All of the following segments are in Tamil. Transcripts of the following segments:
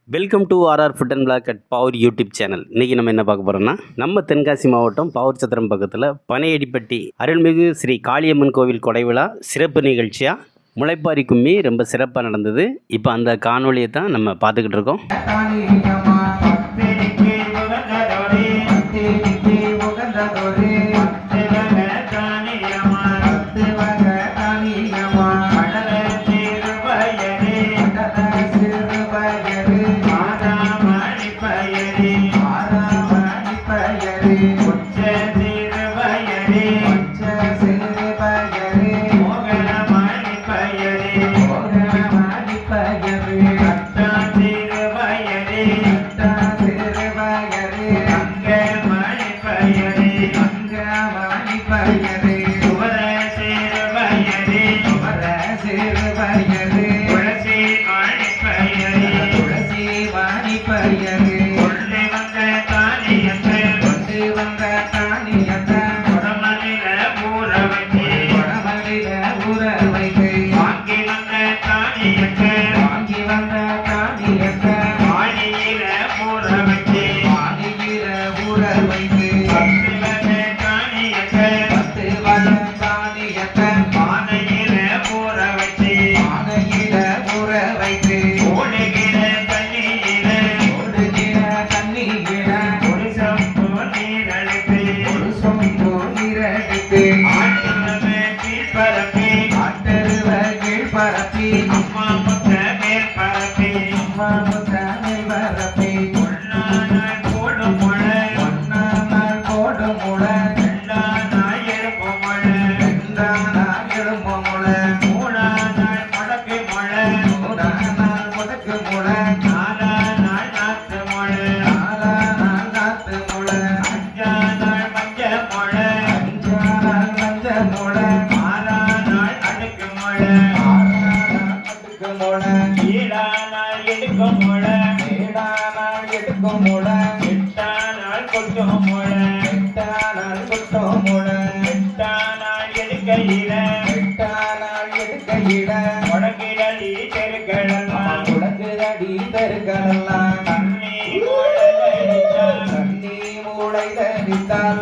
Welcome to RR food and black at power YouTube channel. இன்றைக்கி நம்ம என்ன பார்க்க போகிறோம்னா, நம்ம தென்காசி மாவட்டம் பவர் சத்திரம் பக்கத்தில் பனையடிப்பட்டி அருள்மிகு ஸ்ரீ காளியம்மன் கோவில் கொடைவிழா சிறப்பு நிகழ்ச்சியாக முளைப்பாரி கும்மி ரொம்ப சிறப்பாக நடந்தது. இப்போ அந்த காணொலியை தான் நம்ம பார்த்துக்கிட்டு இருக்கோம்.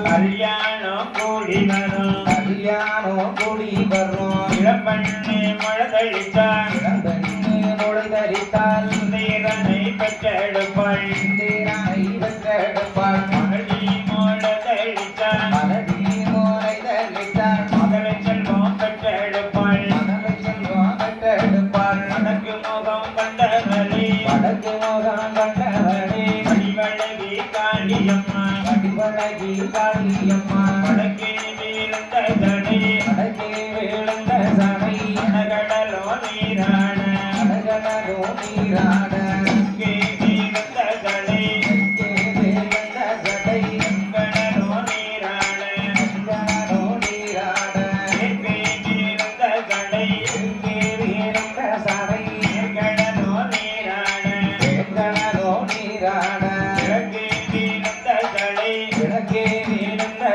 கல்யாணம் கூடி வரும் இளம்பண்ணி முழதழித்தால் தீரனை பெற்றெடுப்பாள் மகளி முழதழித்தால் மகளை செல்வம் பெற்றெடுப்பாள் வடக்கு முகம் கண்டவளி வடிவழகி காளியம்மா வடக்கே வீழ்ந்த சடை அடகடலோ நீராட கே வீழ்ந்த சடை கடலோ நீராட கே வீழ்ந்த சடை கடலோ நீராட கிழக்கே வீழ்ந்த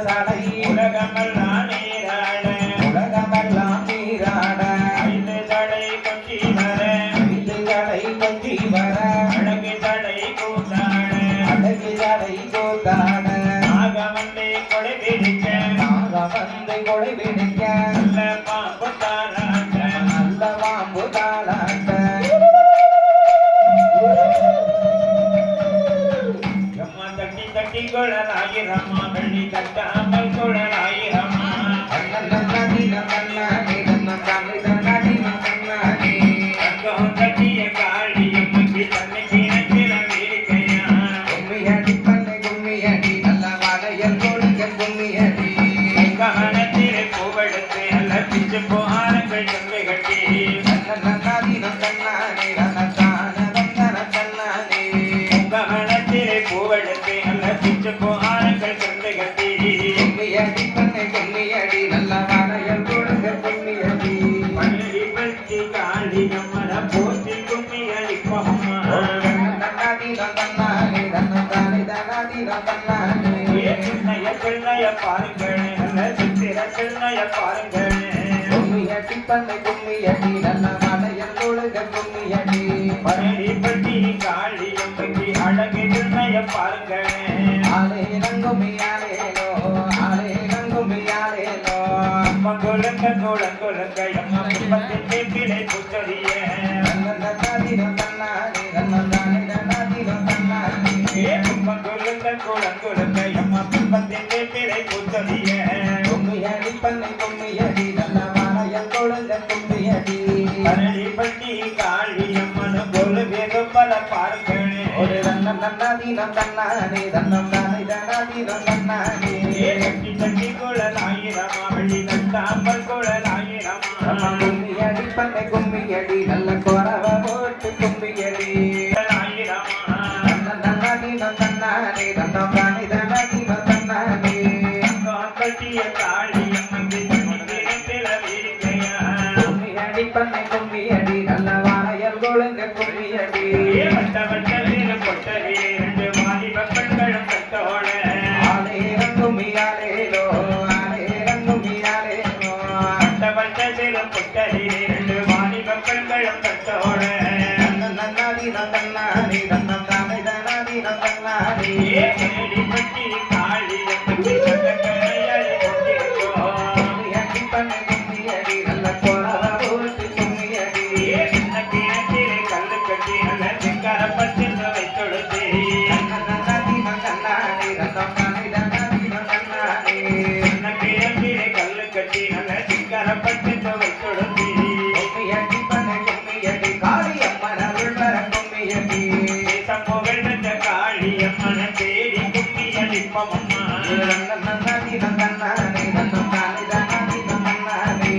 சடை உலகமெல்லாம் நீராட ஐந்து சடை கொஞ்சி வர அழகு சடை கூத்தாட நாகவந்தை கொடை பிடிக்க நல்ல பாம்பு தாராட்ட அம்மா தட்டி குழலாயிரம்மா வெள்ளி தட்டாமல் குழலாயிரம்மா தங்கம் தட்டிய காளியம்மைக்கு தன்னை கிணக்கிற வேடிக்கையா கவனத்திலே பூவெடுத்து அல்ல பிச்சு போகாரங்கள் செல்வை கட்டி கவனத்திலே பூவெடுத்து அல்ல பிச்சு போகாரங்கள் செல்வை கட்டி பள்ளி பற்றி காளியம்மன போற்றி கும்மி அடிப்பம்மா பிள்ளைய பாருங்கள் நல்ல பெண்ணைய பாருங்களே கும்மியடி பண்ணை கும்மியடி நல்ல மலையல் ஒழுக கும்மியடி பழனிப்பட்டி காளியம்மனுக்கு அழகு பெண்ணைய பாருங்களே ஆலே ரங்குமியாலேலோ ஆலே ரங்குமியாலேலோ மங்குலங்க குளங்குலங்க எம்மா கும்பத்தின் வேப்பிலை புத்தறிய நன்னதினம் தன்னானே நன்னதானே நன்னதினம் தன்னானே மங்குலங்க குளங்குலங்க எம்மா கும்பத்தின் வேப்பிலை புத்தறிய கும்மியடி பண்ணை கும்மியடி நல்ல மலையல் ஒழுக கும்மியடி பழனிப்பட்டி காளியம்மனு கொலு வேகப்பல பாருங்களே ஒரு நன்னதினம் தன்னானே நன்னதானே நன்னதினம் தன்னானே கட்டி தட்டி குழலாயிரமா வழி நட்டாம்பல் குழலாயிரமா கும்மியடி பண்ணை கும்மியடி நல்ல குறவ போட்டு கும்மியடி குழலாயிரமா நன்னதினம் தன்னானே நன்னதானே நன்னதினம் தன்னானே கட்டிய காளியம்மனுக்கு தன்னில வீழ்க்கையா கும்மியடி பண்ணை கும்மியடி நல்ல வாழையல் கொழுங்க கும்மியடி வட்ட வட்ட வீர பொட்டரி ரெண்டு வாலிப பெண்களும் கட்டோட ஆலே ரங்குமியாலேலோ ஆலே ரங்குமியாலேலோ வட்ட வட்ட வீர பொட்டரி ரெண்டு வாலிப பெண்களும் கட்டோட நன்னதினம் தன்னானே நன்னதானே நன்னதினம் தன்னானே பட்டி காளியம்மனுக்கு கட்டளையாடி கொண்டிருக்கோம் கும்மியடி பண்ணை கும்மியடி நல்ல குறவ போட்டு கும்மியடி கிணத்திலே கல்லு கட்டி நல்ல சிங்கார பட்டு வைத்தொடுத்து நன்னதினம் தன்னானே நன்னதானே நன்னதினம் தன்னானே கிணத்திலே கல்லு கட்டி நல்ல சிங்கார பட்டு வைத்தொடுத்து கும்மியடி பண்ணை கும்மியடி காளியம்மன் அருள் பெற கும்மியடி சமூகல் பெற்ற காளியம்மன தேடி கும்மி அளிப்பமம்மா நன்னதினம் தன்னானே நன்னதானே நன்னதினம் தன்னானே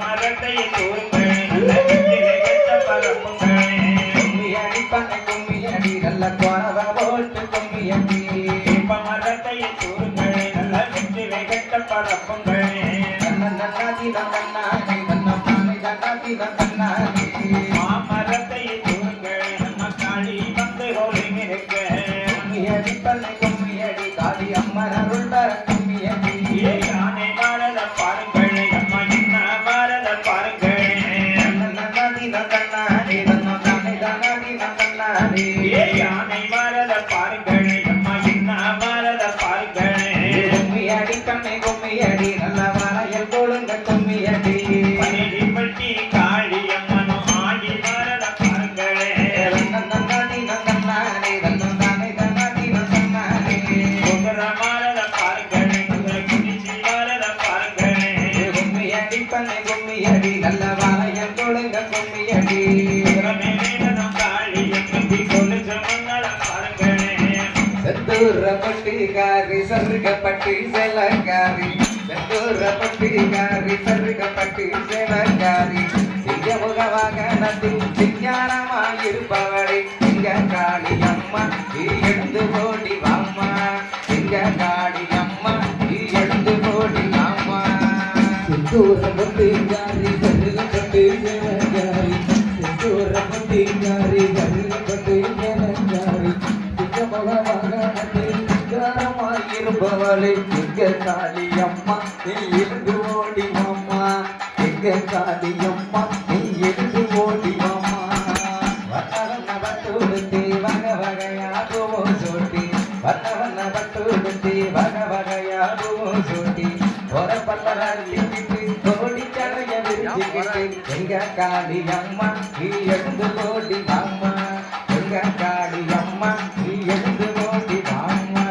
மரத்தை தூருங்கள் நல்ல வெற்றிலை கட்ட பரப்புங்கள் கும்மியடி பண்ணை கும்மியடி நல்ல குறவ போட்டு கும்மியடி மரத்தை தூருங்கள் நல்ல வெற்றிலை கட்ட பரப்புங்கள் நன்னதினம் தன்னானே நன்னதானே நன்னதினம் தன்னானே மாமரத்தை தூருங்கள் நம்ம காளி வந்து ஒருங்கிருக்க கும்மியடி பண்ணை கும்மியடி காளியம்மன் அருள் பெற கும்மியடி யானை மாறத பாருங்கள் அம்மா என்ன மாறத பாருங்கள் நன்னதினம் தன்னானே நன்னதானே நன்னதினம் தன்னானே யானை மாறத பாருங்கள் அம்மா என்ன மாறத பாருங்கள் கும்மியடி கண்ணை கும்மியடி நல்ல வளையல் கொழுங்க கும்மியடி பட்டி காளியம்மனு ஆடி மாறத பாருங்கள் நன்னதினம் தன்னானே நன்னதானே நன்னதினம் தன்னானே குதிர மாறத பாருங்கள் குதிரை குடிச்சி மாறத பாருங்கள் கும்மியடி பண்ணை கும்மியடி நல்ல வளையல் கொழுங்க கும்மியடி குதிரமேலேதனம் காளியம்மன் கொலுச மங்கள பாருங்கள் செந்தூர பட்டிகாரி சருகப்பட்டி செலங்காரி செந்தூர பட்டிகாரி சருகப்பட்டி செலங்காரி சிங்கமுகவாகனத்தில் சிங்காரமாயிருப்பவளே சிங்க காளியம்மா நீ எழுந்து ஓடி வாம்மா சிங்க காளியம்மா நீ எழுந்து ஓடி வாம்மா செந்தூர பட்டிகாரி சருகப்பட்டி செலங்காரி செந்தூர பட்டிகாரி சருகப்பட்டி செலங்காரி இருப்பவளை எங்க காளியம்மா நீ எழுந்து ஓடி மாமா எங்க காளியம்மா நீ எழுந்து ஓடி மாமா வண்ணவண்ண பட்டுடுத்தி வகை வகையாகுமோ சூட்டி வண்ணவண்ண பட்டுடுத்தி வகை வகையாகுமோ சூட்டி ஒரு பல்லி கோடி கடைய விரிச்சுக்கிட்டு எங்க காளியம்மா நீ எழுந்து ஓடி மாமா எங்க காளியம்மா நீ எழுந்து ஓடி மாமா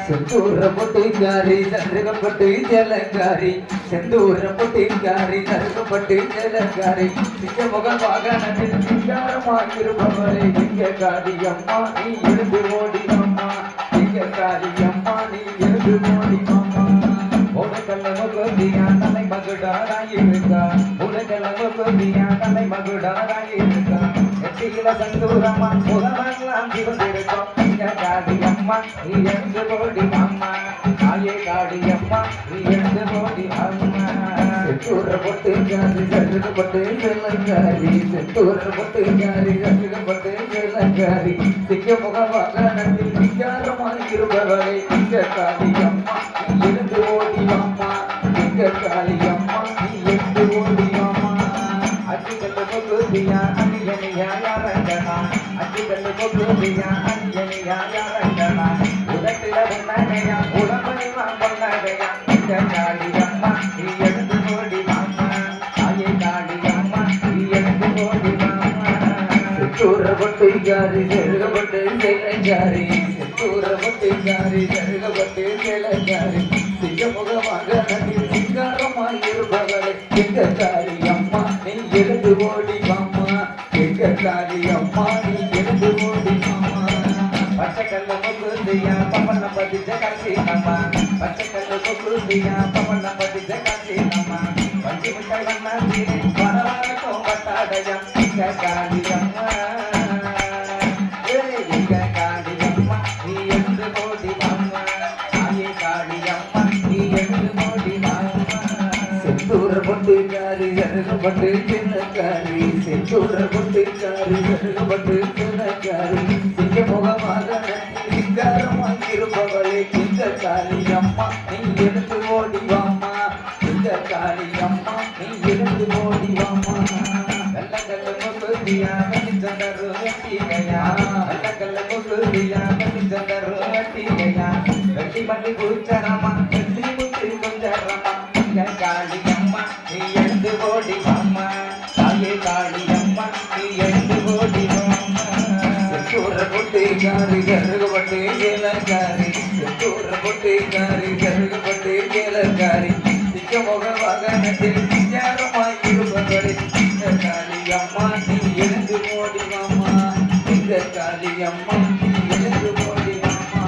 செந்தூர பொட்டிக்காரி சருகப்பட்டு ஜலக்காரி செந்தூர பொட்டிக்காரி சருகப்பட்டு ஜலக்காரி சிங்க முகம் வாகனத்தில் சிங்காரமாயிருப்பவரை எங்க காளியம்மா நீ எழுந்து ஓடி மாமா எங்க காளியம்மா நீ எழுந்து ஓடி மாமா உலகளவு கோபியா தலை மகுடாராயிருக்கா உலகளவு கோபியா தலை மகுடாராயிருக்கா எட்டியில சந்தூரமா உலகெல்லாம் சிவந்திருக்கோம் எங்க காளியம்மா நீ எழுந்து ஓடி மாமா தாயே காளியம்மா நீ எழுந்து ஓடி மாமா செந்தூர பொட்டுக்காரி சருகப்பட்டு செல்லக்காரி செந்தூர பொட்டுக்காரி சருகப்பட்டு செல்லக்காரி சிங்க முகவாகனத்தில் சிங்காரமாயிருப்பவரை எங்க காளியம்மா நீ எழுந்து ஓடி மாமா எங்க எங்க காளியம்மா நீ எட்டு ஓடியாமா அச்சுக்கல்ல கொக்குதியா அணியணியா யாரங்கனா அச்சுக்கல்ல கொக்குதியா அணியணியா யாரங்கனா உதட்டில உன்னகையா உடம்பைவா பொன்னகையா எங்க காளியம்மா நீ எழுந்து ஓடிவாமா தாயே காளியம்மா நீ எழுந்து ஓடிவாமா செத்தூரப்பட்டுக்காரி செருகப்பட்டு செலஞ்சாரி செத்தூரப்பட்டுக்காரி செருகப்பட்டு செலஞ்சாரி சிங்கமுகமாக நதில் சிங்காரமாய் இருப்பவளை எங்க காளியம்மா நீ எழுந்து ஓடிவாமா எங்க காளியம்மா நீ எழுந்து ஓடிவாமா பச்சைக்கல்ல கொக்குதியா பவன பதிச்ச காசினம்மா பச்சைக்கல்ல கொக்குதியா பவன பதிச்ச காசினம்மா பஞ்சு மிட்டாய் வண்ணாதி வரவரக்கும் பட்டாடையா எங்க காளியம்மா எங்க காளியம்மா நீ எழுந்து ஓடிவாமா தாயே காளியம்மா நீ எழுந்து ஓடிவாமா செந்தூர பொட்டுக்காரி ஜருகப்பட்டு சின்னக்காரி செந்தூர பொட்டுக்காரி ஜருகப்பட்டு சின்னக்காரி சிங்கமுகமாக சிங்காரமாய் இருப்பவளே இந்த காளியம்மா நீ எழுந்து ஓடிவாமா இந்த காளியம்மா நீ எழுந்து ஓடிவாமா கல்லக்கல்ல கொக்குதியா கனிச்சந்தரு வெட்டிகையா கல்லக்கல்ல கொக்குதியா கனிச்சந்தரு வெட்டிகையா வெட்டி பண்ணி குடிச்சரமா வெட்டி முத்தி கொஞ்சரமா எங்க காளியம்மா நீ எழுந்து ஓடிவாமா தாயே காளியம்மா நீ எழுந்து ஓடிவாமா செந்தூர பொட்டுக்காரி ஜருகப்பட்டு கேலக்காரி செந்தூர பொட்டுக்காரி ஜருகப்பட்டு கேலக்காரி சிங்கமுகமாக நதில் சிங்காரமாய் இருப்பவளே எங்க காளியம்மா நீ எழுந்து ஓடிவாமா எங்க காளியம்மா நீ எழுந்து ஓடிவாமா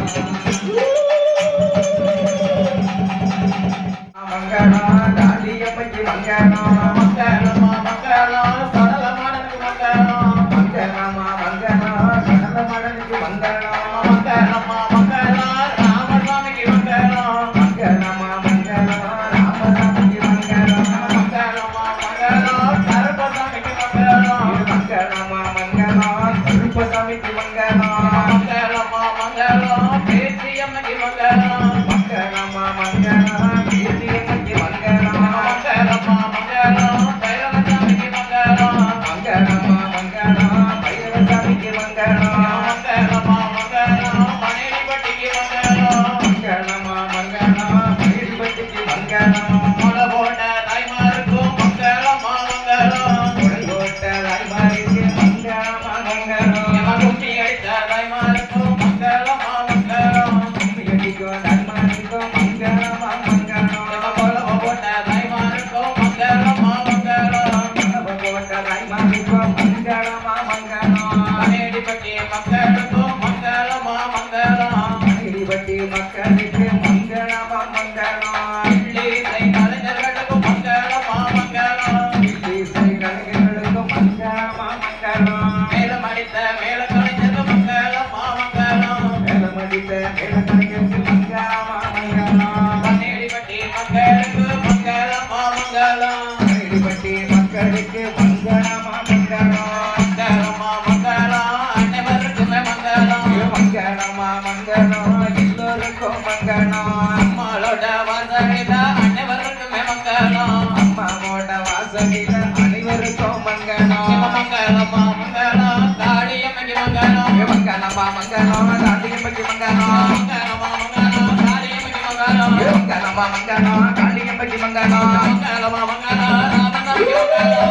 மங்களா காளியம்மைக்கு மங்களா மங்களமா மங்களா சடலமாடனுக்கு மங்களா மங்களமா மங்களா சடலமாடனுக்கு மங்களா மங்களமா மங்களா ராமசாமிக்கு மங்களா மங்களமா மங்களா ராமசாமிக்கு மங்களா மங்களமா மங்களா கருப்பசாமிக்கு மங்களா மங்களமா மங்களா கருப்பசாமிக்கு மங்களா மங்களமா மங்களா பேச்சியம்மைக்கு மங்களா மங்களமா மங்களா பேச்சியம்மைக்கு மங்களா மங்களமா மங்களா பைரவசாமிக்கு மங்களா மங்களமா மங்களா பைரவசாமிக்கு மங்களா மங்களமா மங்களா மணேரிப்பட்டிக்கு மங்களா மங்களமா மங்களா மணேரிப்பட்டிக்கு மங்களா முளை போட்ட தாய்மாருக்கும் மங்களமா மங்களா முளை போட்ட தாய்மாருக்கு மங்களமா மங்களா கும்மி அடித்த தாய்மாருக்கும் மங்களமா மங்களா கும்மி அடிக்கும் தாய்மாருக்கும் மங்களமா மங்களா முளை போட்ட தாய்மாருக்கும் மங்களமா மங்களா முளை போட்ட தாய்மாருக்கும் மங்களமா மங்களா மணேரிப்பட்டி மக்களுக்கும் மங்களமா மங்களா மணேரிப்பட்டி மக்களுக்கு மங்களமா மங்களா இல்லீசை கலைஞர்களுக்கும் மங்களமா மங்களா இல்லீசை கலைஞர்களுக்கும் மங்களமா மங்களா மேலம் அடித்த மேல கலைஞருக்கு மங்களமா மங்களா மேலம் அடித்த மேல கலைஞருக்கு மங்களமா மங்களா மணேரிப்பட்டி மக்களுக்கு மங்களமா மங்களா மணேரிப்பட்டி மக்களுக்கு மங்களமா மங்களா மங்களமா மங்களா அனைவருக்குமே மங்களா மங்களமா மங்களா எல்லோருக்கும் மங்களா அம்மாளோட வாசலில அனைவருக்குமே மங்களா அம்மாவோட வாசலில அனைவருக்கும் மங்களா மங்களமா மங்களா காளியம்மைக்கு மங்களா மங்களமா மங்களா காளியம்மைக்கு மங்களா மங்களமா மங்களா காளியம்மைக்கு மங்களா மங்களமா மங்களா காளியம்மைக்கு மங்களா மங்களமா மங்களா ராமசாமிக்கு மங்களா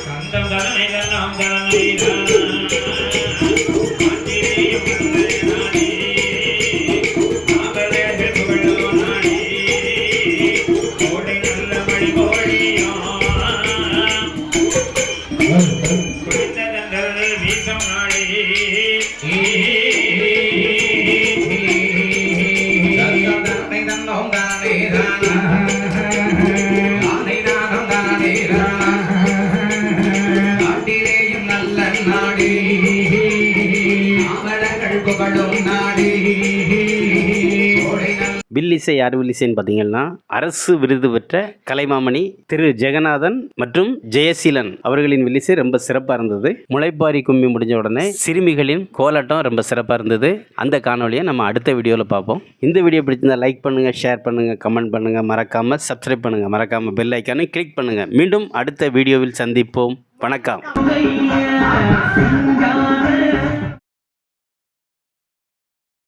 கந்தம் தரனை எல்லாம் தரனை வீசம் நாடி காட்டிலேயும் நல்ல வில்லிசை யார் வில்லிசைன்னு பார்த்தீங்கன்னா அரசு விருது பெற்ற கலைமாமணி திரு ஜெகநாதன் மற்றும் ஜெயசீலன் அவர்களின் வில்லிசை ரொம்ப சிறப்பாக இருந்தது. முளைப்பாரி கும்மி முடிஞ்ச உடனே சிறுமிகளின் கோலாட்டம் ரொம்ப சிறப்பாக இருந்தது. அந்த காணொலியை நம்ம அடுத்த வீடியோவில் பார்ப்போம். இந்த வீடியோ பிடிச்சிருந்தா லைக் பண்ணுங்கள், ஷேர் பண்ணுங்கள், கமெண்ட் பண்ணுங்கள், மறக்காமல் சப்ஸ்கிரைப் பண்ணுங்கள், மறக்காமல் பெல் ஐக்கானை கிளிக் பண்ணுங்கள். மீண்டும் அடுத்த வீடியோவில் சந்திப்போம். வணக்கம்.